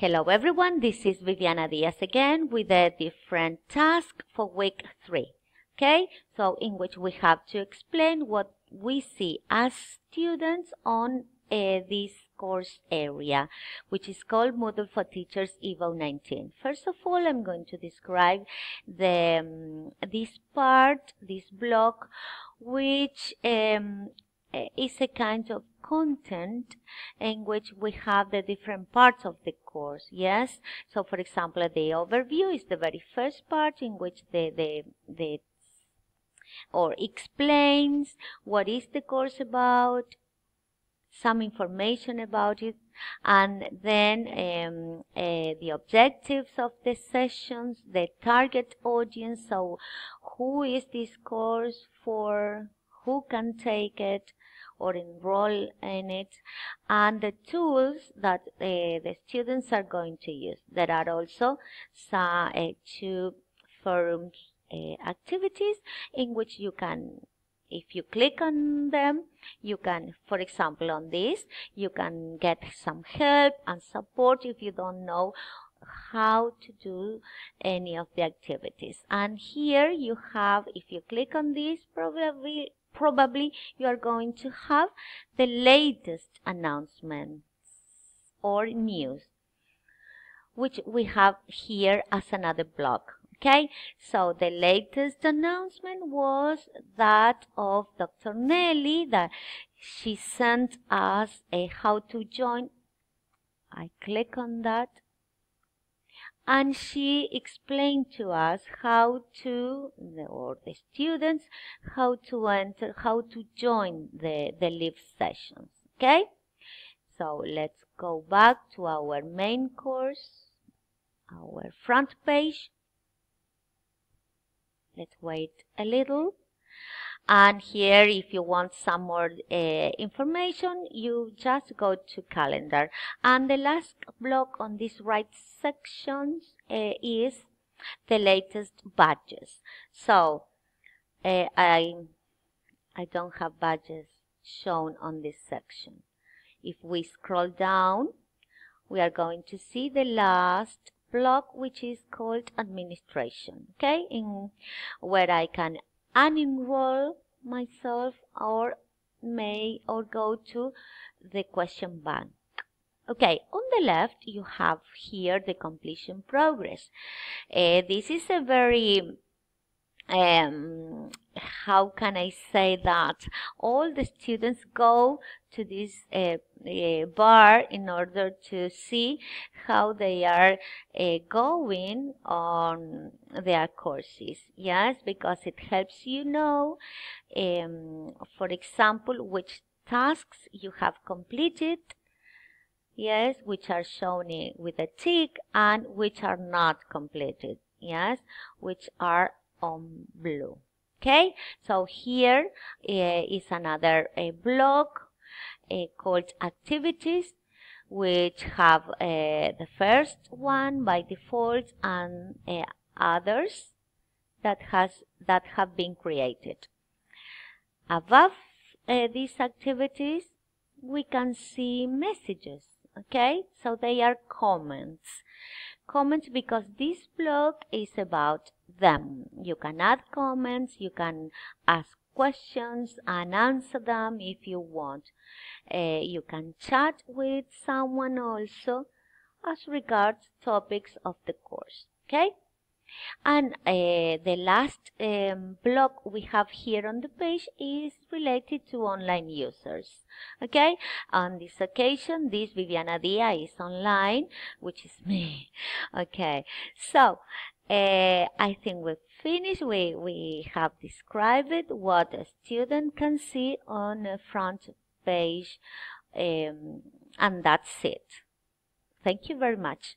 Hello everyone, this is Viviana Diaz again with a different task for week 3. Okay, so in which we have to explain what we see as students on this course area, which is called Moodle for Teachers EVO 19. First of all, I'm going to describe this block, which is a kind of content in which we have the different parts of the course. Yes, so for example, the overview is the very first part in which or explains what is the course about, some information about it, and then the objectives of the sessions, the target audience, so who is this course for, who can take it or enroll in it, and the tools that the students are going to use. There are also some 2 forums activities in which you can, if you click on them, you can, for example on this, you can get some help and support if you don't know how to do any of the activities. And here you have, if you click on this, probably you are going to have the latest announcements or news, which we have here as another block. Okay, so the latest announcement was that of Dr. Nelly, that she sent us a how to join. I click on that, and she explained to us how to, or the students, how to enter, how to join the live sessions. Okay, so let's go back to our main course, our front page. Let's wait a little. And here, if you want some more information, you just go to calendar. And the last block on this right section is the latest badges. So I don't have badges shown on this section. If we scroll down, we are going to see the last block, which is called administration. Okay, in where I can unenroll myself or go to the question bank. Okay, on the left you have here the completion progress. This is a very how can I say that? All the students go to this bar in order to see how they are going on their courses. Yes, because it helps you know, for example, which tasks you have completed. Yes, which are shown with a tick, and which are not completed. Yes, which are on blue. Okay, so here is another block called activities, which have the first one by default and others that have been created. Above these activities, we can see messages. Okay, so they are comments. Comments because this block is about them. You can add comments, you can ask questions and answer them if you want. You can chat with someone also as regards topics of the course. Okay, and the last block we have here on the page is related to online users. Okay, on this occasion, this Viviana Diaz is online, which is me. Okay, so I think we've finished. We have described what a student can see on a front page, and that's it. Thank you very much.